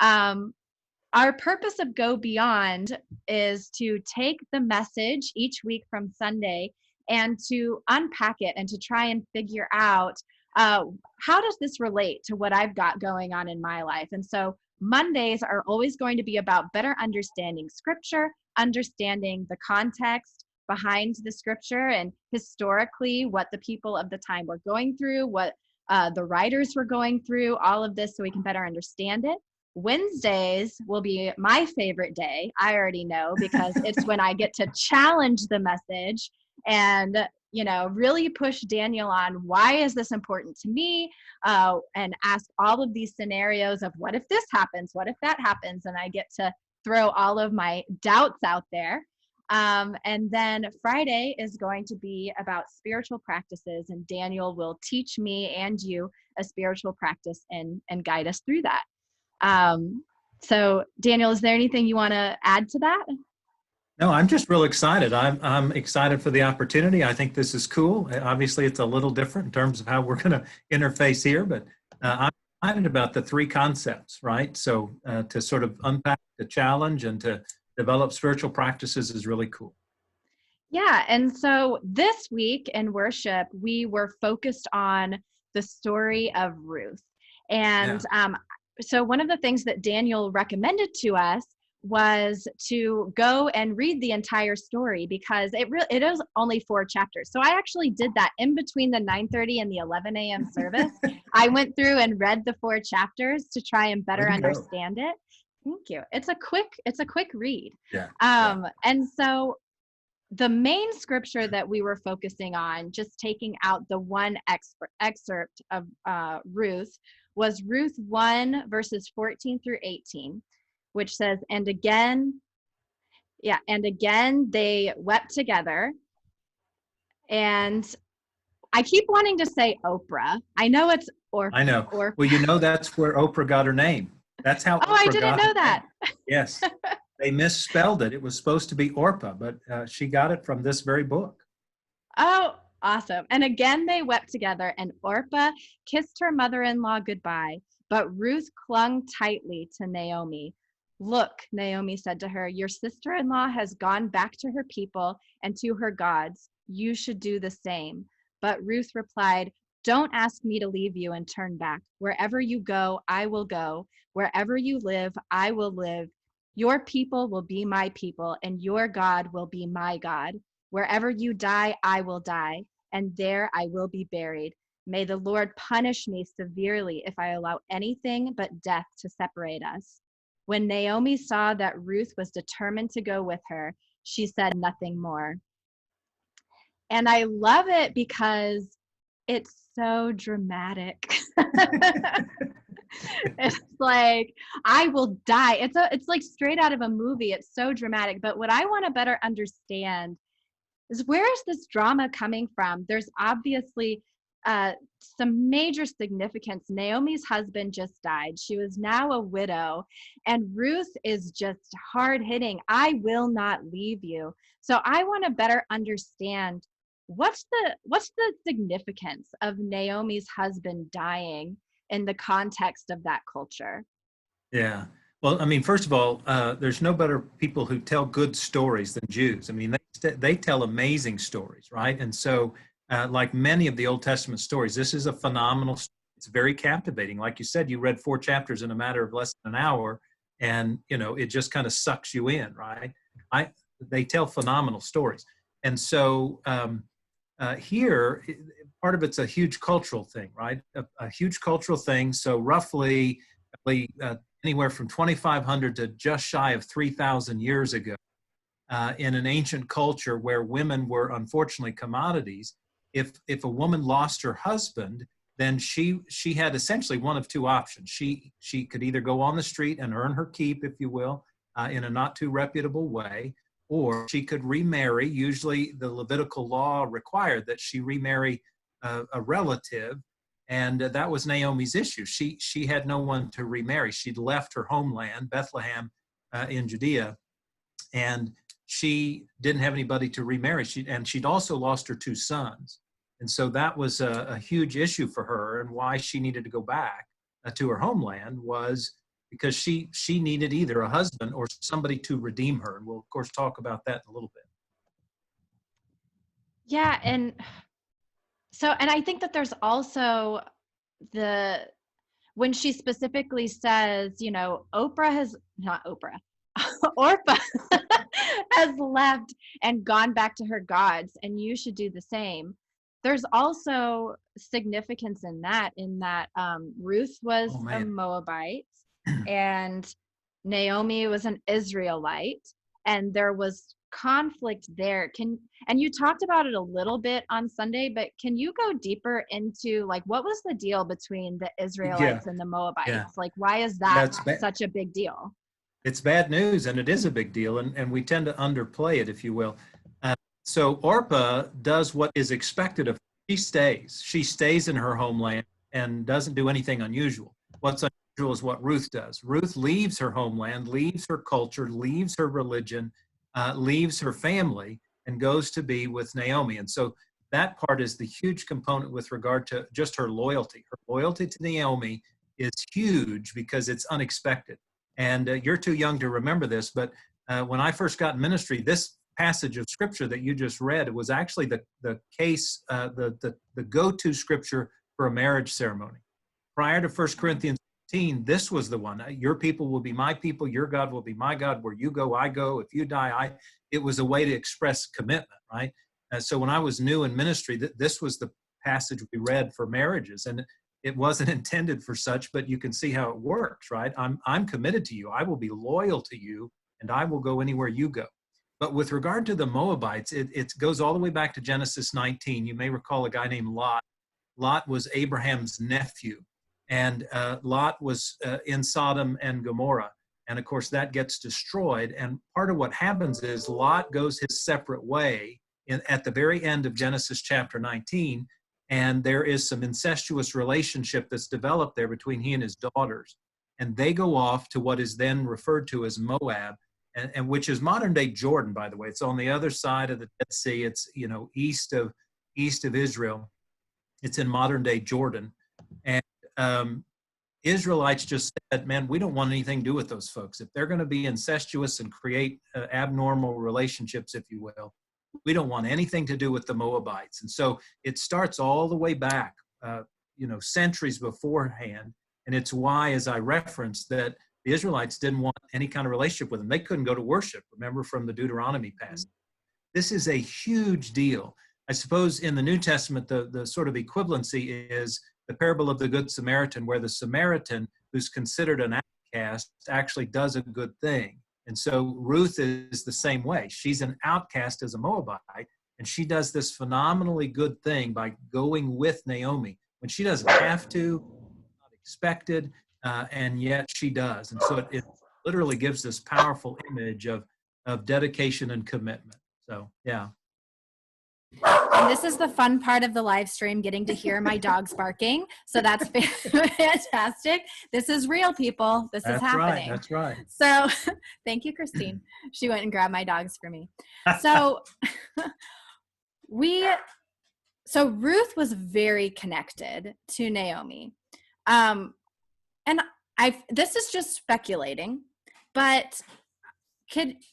Um, our purpose of Go Beyond is to take the message each week from Sunday and to unpack it and to try and figure out uh, how does this relate to what I've got going on in my life. And so Mondays are always going to be about better understanding scripture, understanding the context behind the scripture and historically what the people of the time were going through, what the writers were going through, all of this so we can better understand it. Wednesdays will be my favorite day. I already know because it's when I get to challenge the message and, really push Daniel on why is this important to me, and ask all of these scenarios of what if this happens, what if that happens, and I get to throw all of my doubts out there. And then Friday is going to be about spiritual practices, and Daniel will teach me and you a spiritual practice and guide us through that. So Daniel, is there anything you want to add to that? No, I'm just real excited. I'm excited for the opportunity. I think this is cool. Obviously, it's a little different in terms of how we're going to interface here, but I'm excited about the three concepts, right? So to sort of unpack the challenge and to develop spiritual practices is really cool. Yeah, and so this week in worship, we were focused on the story of Ruth. And so one of the things that Daniel recommended to us was to go and read the entire story because it is only 4 chapters. So I actually did that in between the 9:30 and the 11 a.m. service. I went through and read the 4 chapters to try and better understand it. Thank you. It's a quick read. Yeah. And so the main scripture that we were focusing on, just taking out the one excerpt of Ruth, was Ruth 1 verses 14 through 18, which says, and again they wept together. And I keep wanting to say Oprah. I know it's Orpah. I know. Orpah. Well, that's where Oprah got her name. That's how. Oh, I didn't know that. Yes. They misspelled it. It was supposed to be Orpah, but she got it from this very book. Oh, awesome. And again, they wept together, and Orpah kissed her mother-in-law goodbye, but Ruth clung tightly to Naomi. Look, Naomi said to her, your sister-in-law has gone back to her people and to her gods. You should do the same. But Ruth replied, don't ask me to leave you and turn back. Wherever you go, I will go. Wherever you live, I will live. Your people will be my people, and your God will be my God. Wherever you die, I will die, and there I will be buried. May the Lord punish me severely if I allow anything but death to separate us. When Naomi saw that Ruth was determined to go with her, she said nothing more. And I love it because it's so dramatic. It's like, I will die. It's like straight out of a movie. It's so dramatic. But what I want to better understand is, where is this drama coming from? There's obviously some major significance. Naomi's husband just died. She was now a widow, and Ruth is just hard hitting. I will not leave you. So I want to better understand what's the significance of Naomi's husband dying in the context of that culture. Yeah. Well, I mean, first of all, there's no better people who tell good stories than Jews. I mean, they tell amazing stories, right? And so, like many of the Old Testament stories, this is a phenomenal story. It's very captivating. Like you said, you read 4 chapters in a matter of less than an hour, and, it just kind of sucks you in, right? They tell phenomenal stories. And so here, part of it's a huge cultural thing, right? A huge cultural thing. So roughly anywhere from 2,500 to just shy of 3,000 years ago, in an ancient culture where women were unfortunately commodities, if a woman lost her husband, then she had essentially one of 2 options. She could either go on the street and earn her keep, if you will, in a not too reputable way, or she could remarry. Usually the Levitical law required that she remarry a relative, and that was Naomi's issue. She had no one to remarry. She'd left her homeland, Bethlehem, in Judea, and she didn't have anybody to remarry. She'd also lost her 2 sons. And so that was a huge issue for her, and why she needed to go back to her homeland was because she needed either a husband or somebody to redeem her. And we'll, of course, talk about that in a little bit. Yeah, and so, and I think that there's also the when she specifically says, you know, Oprah has not Oprah, Orpah has left and gone back to her gods, and you should do the same. There's also significance in that Ruth was Oh, a man. Moabite and Naomi was an Israelite, and there was conflict there. And you talked about it a little bit on Sunday, but can you go deeper into like what was the deal between the Yeah, Israelites and the Moabites? yeah. Like why is Yeah, that such a big deal? it's bad news, and it is a big deal, and we tend to underplay it, if you will. Uh, so Orpah does what is expected of her. She stays in her homeland and doesn't do anything unusual. What's unusual is what Ruth does. Ruth leaves her homeland, leaves her culture, leaves her religion, leaves her family, and goes to be with Naomi. And so that part is the huge component with regard to just her loyalty. Her loyalty to Naomi is huge because it's unexpected. And you're too young to remember this, but when I first got in ministry, this passage of scripture that you just read was actually the go-to scripture for a marriage ceremony. Prior to 1 Corinthians 15, this was the one. Your people will be my people, your God will be my God. Where you go, I go. If you die, I. It was a way to express commitment, right? So when I was new in ministry, this was the passage we read for marriages. And it wasn't intended for such, but you can see how it works, right? I'm committed to you. I will be loyal to you, and I will go anywhere you go. But with regard to the Moabites, it goes all the way back to Genesis 19. You may recall a guy named Lot. Lot was Abraham's nephew, and Lot was in Sodom and Gomorrah. And of course, that gets destroyed. And part of what happens is Lot goes his separate way at the very end of Genesis chapter 19. And there is some incestuous relationship that's developed there between he and his daughters. And they go off to what is then referred to as Moab, and which is modern day Jordan, by the way. It's on the other side of the Dead Sea. It's, you know, east of Israel. It's in modern day Jordan. And Israelites just said, man, we don't want anything to do with those folks. If they're going to be incestuous and create abnormal relationships, if you will, we don't want anything to do with the Moabites. And so it starts all the way back, centuries beforehand. And it's why, as I referenced, that the Israelites didn't want any kind of relationship with them. They couldn't go to worship, remember, from the Deuteronomy passage. This is a huge deal. I suppose in the New Testament, the sort of equivalency is the parable of the Good Samaritan, where the Samaritan, who's considered an outcast, actually does a good thing. And so Ruth is the same way. She's an outcast as a Moabite, and she does this phenomenally good thing by going with Naomi when she doesn't have to, not expected, and yet she does. And so it literally gives this powerful image of dedication and commitment. So, yeah. And this is the fun part of the live stream, getting to hear my dogs barking. So that's fantastic. This is real, people. This is happening. That's right. So thank you, Christine. She went and grabbed my dogs for me. So Ruth was very connected to Naomi. And this is just speculating, but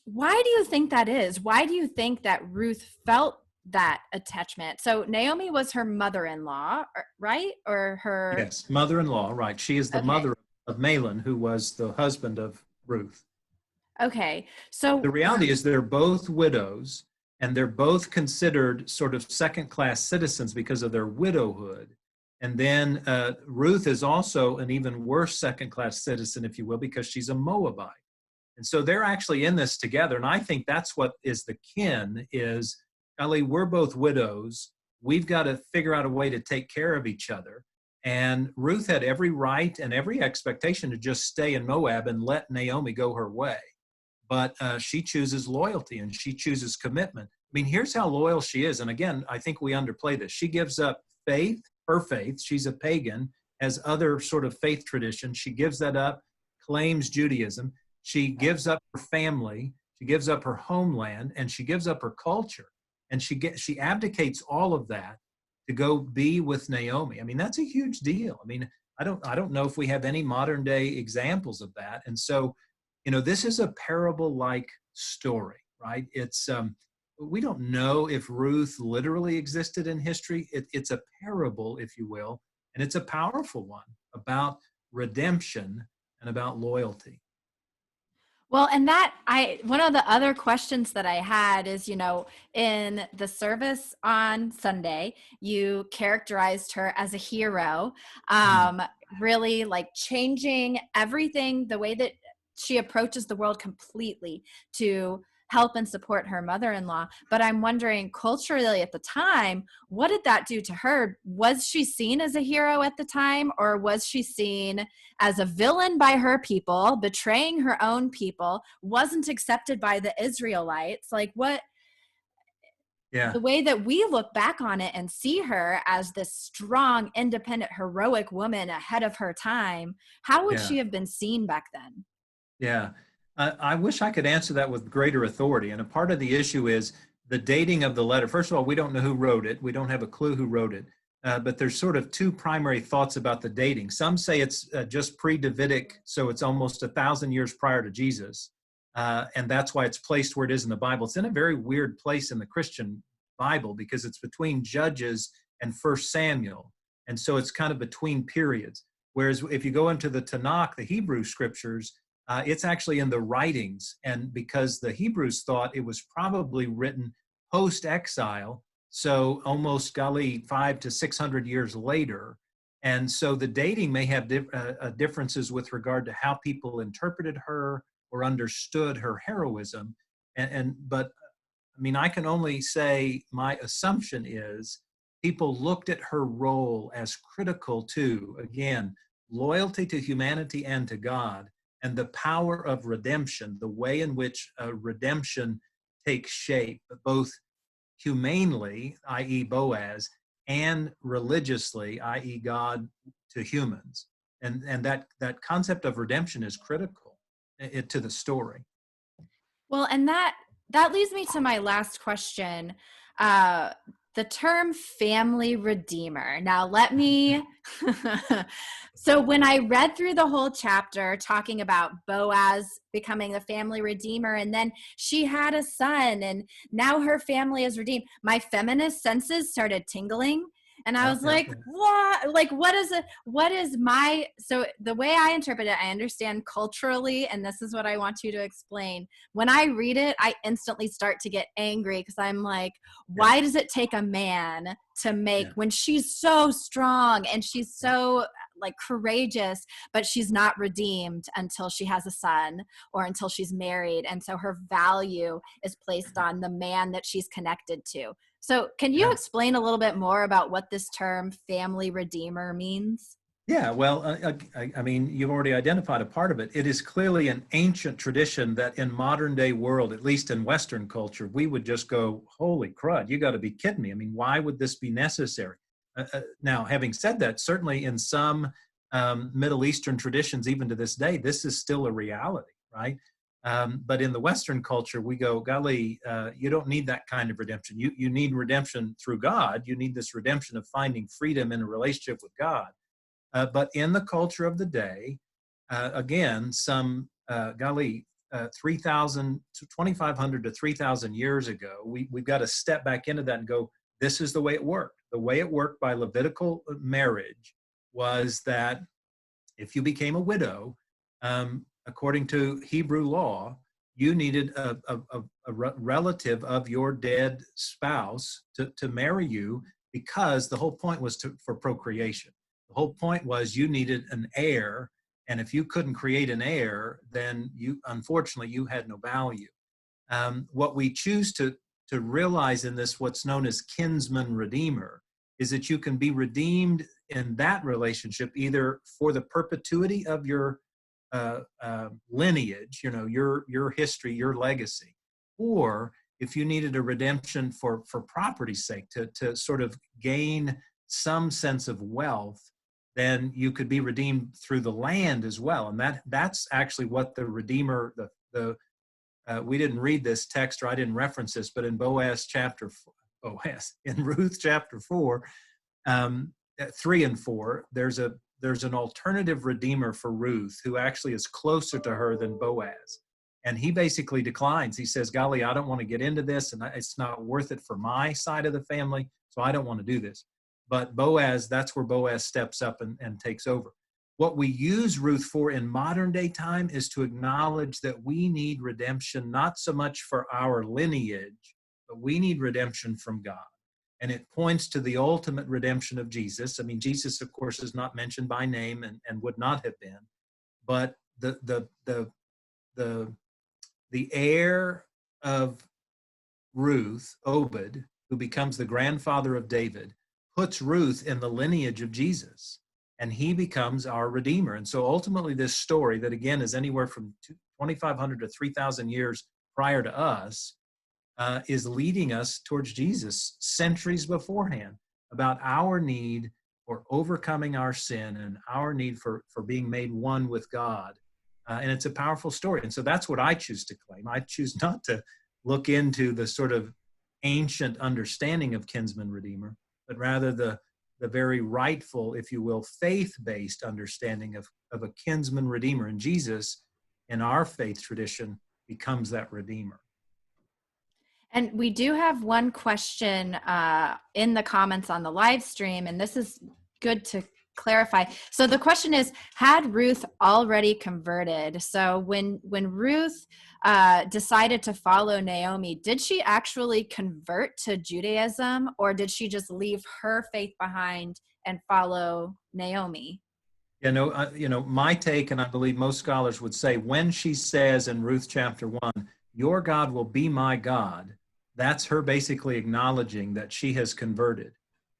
why do you think that is? Why do you think that Ruth felt that attachment? So Naomi was her mother-in-law, right? Or her... Yes, mother-in-law, right. She is the mother of Mahlon, who was the husband of Ruth. Okay, so... The reality is they're both widows, and they're both considered sort of second-class citizens because of their widowhood. And then Ruth is also an even worse second-class citizen, if you will, because she's a Moabite. And so they're actually in this together. And I think that's what is the kin is, Ellie, we're both widows. We've got to figure out a way to take care of each other. And Ruth had every right and every expectation to just stay in Moab and let Naomi go her way. But she chooses loyalty and she chooses commitment. I mean, here's how loyal she is. And again, I think we underplay this. She gives up faith, her faith. She's a pagan, has other sort of faith traditions. She gives that up, claims Judaism. She gives up her family. She gives up her homeland, and she gives up her culture. And she abdicates all of that to go be with Naomi. I mean, that's a huge deal. I mean, I don't know if we have any modern day examples of that. And so, this is a parable-like story, right? It's we don't know if Ruth literally existed in history. It's a parable, if you will, and it's a powerful one about redemption and about loyalty. Well, and one of the other questions that I had is, in the service on Sunday, you characterized her as a hero, really like changing everything, the way that she approaches the world completely to help and support her mother-in-law. But I'm wondering, culturally at the time, what did that do to her? Was she seen as a hero at the time, or was she seen as a villain by her people, betraying her own people, wasn't accepted by the Israelites? Like, what? Yeah. The way that we look back on it and see her as this strong, independent, heroic woman ahead of her time, how would Yeah. she have been seen back then? Yeah. I wish I could answer that with greater authority. And a part of the issue is the dating of the letter. First of all, we don't know who wrote it. We don't have a clue who wrote it. But there's sort of two primary thoughts about the dating. Some say it's just pre-Davidic, so it's almost 1,000 years prior to Jesus. And that's why it's placed where it is in the Bible. It's in a very weird place in the Christian Bible because it's between Judges and First Samuel. And so it's kind of between periods. Whereas if you go into the Tanakh, the Hebrew scriptures, it's actually in the writings. And because the Hebrews thought it was probably written post-exile, so almost 500 to 600 years later. And so the dating may have differences with regard to how people interpreted her or understood her heroism. But I mean, I can only say my assumption is people looked at her role as critical to, again, loyalty to humanity and to God, and the power of redemption, the way in which redemption takes shape, both humanely, i.e. Boaz, and religiously, i.e. God to humans. And that concept of redemption is critical to the story. Well, and that leads me to my last question. The term family redeemer. Now, let me. So, when I read through the whole chapter talking about Boaz becoming the family redeemer, and then she had a son, and now her family is redeemed, my feminist senses started tingling. And I was like, what? Like, what is my, so the way I interpret it, I understand culturally, and this is what I want you to explain. When I read it, I instantly start to get angry because I'm like, why does it take a man to make, when she's so strong and she's so like courageous, but she's not redeemed until she has a son or until she's married. And so her value is placed on the man that she's connected to. So can you explain a little bit more about what this term family redeemer means? Yeah, well, I mean, you've already identified a part of it. It is clearly an ancient tradition that in modern day world, at least in Western culture, we would just go, holy crud, you got to be kidding me. I mean, why would this be necessary? Now, having said that, certainly in some Middle Eastern traditions, even to this day, this is still a reality, right? But in the Western culture, we go, golly, you don't need that kind of redemption. You need redemption through God. You need this redemption of finding freedom in a relationship with God. But in the culture of the day, again, some 3,000 to 2,500 to 3,000 years ago, we've got to step back into that and go, this is the way it worked. The way it worked by Levitical marriage was that if you became a widow, according to Hebrew law, you needed a relative of your dead spouse to marry you, because the whole point was for procreation. The whole point was you needed an heir, and if you couldn't create an heir, then unfortunately you had no value. What we choose to realize in this, what's known as kinsman redeemer, is that you can be redeemed in that relationship either for the perpetuity of your lineage, your history, your legacy, or if you needed a redemption for property's sake, to sort of gain some sense of wealth, then you could be redeemed through the land as well. And that's actually what the Redeemer, we didn't read this text, or I didn't reference this, but in in Ruth chapter 4, 3 and 4, there's a there's an alternative redeemer for Ruth who actually is closer to her than Boaz. And he basically declines. He says, golly, I don't want to get into this, and it's not worth it for my side of the family, so I don't want to do this. But Boaz, that's where Boaz steps up and takes over. What we use Ruth for in modern day time is to acknowledge that we need redemption, not so much for our lineage, but we need redemption from God. And it points to the ultimate redemption of Jesus. I mean, Jesus, of course, is not mentioned by name and would not have been, but the heir of Ruth, Obed, who becomes the grandfather of David, puts Ruth in the lineage of Jesus, and he becomes our redeemer. And so ultimately this story that, again, is anywhere from 2,500 to 3,000 years prior to us, is leading us towards Jesus centuries beforehand, about our need for overcoming our sin and our need for being made one with God. And it's a powerful story. And so that's what I choose to claim. I choose not to look into the sort of ancient understanding of kinsman redeemer, but rather the very rightful, if you will, faith-based understanding of a kinsman redeemer. And Jesus, in our faith tradition, becomes that redeemer. And we do have one question in the comments on the live stream, and this is good to clarify. So the question is, had Ruth already converted? So when Ruth decided to follow Naomi, did she actually convert to Judaism, or did she just leave her faith behind and follow Naomi? My take, and I believe most scholars would say, when she says in Ruth chapter 1, your God will be my God, that's her basically acknowledging that she has converted.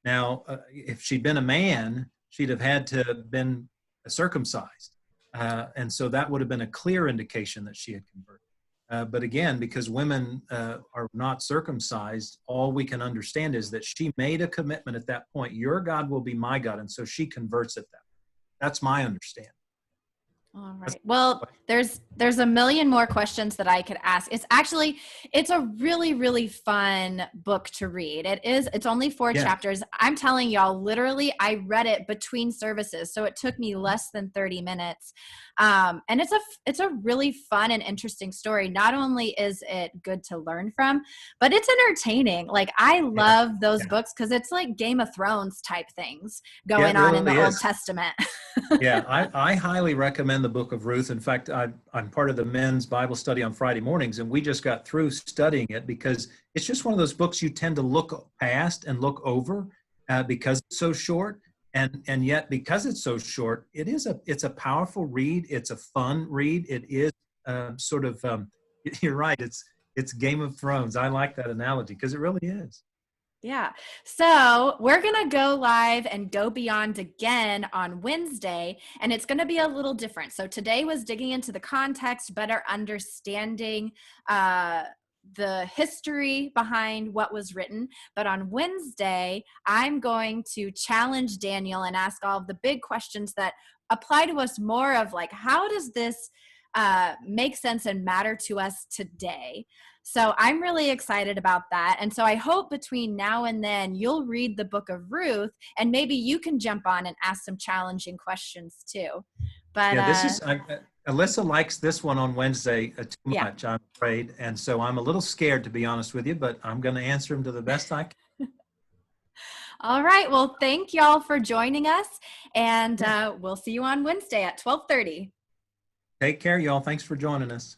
Now, if she'd been a man, she'd have had to have been circumcised. And so that would have been a clear indication that she had converted. But again, because women are not circumcised, all we can understand is that she made a commitment at that point, your God will be my God. And so she converts at that. That's my understanding. All right. Well, there's a million more questions that I could ask. It's a really, really fun book to read. It's only 4 chapters. I'm telling y'all, literally, I read it between services. So it took me less than 30 minutes. And it's a really fun and interesting story. Not only is it good to learn from, but it's entertaining. Like, I love those books because it's like Game of Thrones type things going on in the Old Testament. I highly recommend the book of Ruth. In fact, I'm part of the men's Bible study on Friday mornings, and we just got through studying it because it's just one of those books you tend to look past and look over because it's so short. And yet, because it's so short, it's a powerful read. It's a fun read. It is you're right. It's Game of Thrones. I like that analogy because it really is. Yeah. So we're going to go live and go beyond again on Wednesday, and it's going to be a little different. So today was digging into the context, better understanding the history behind what was written. But on Wednesday, I'm going to challenge Daniel and ask all of the big questions that apply to us, more of like, how does this make sense and matter to us today? So I'm really excited about that. And so I hope between now and then you'll read the book of Ruth, and maybe you can jump on and ask some challenging questions too. But Alyssa likes this one on Wednesday too much, I'm afraid. And so I'm a little scared, to be honest with you, but I'm going to answer them to the best I can. All right. Well, thank y'all for joining us, and we'll see you on Wednesday at 12:30. Take care, y'all. Thanks for joining us.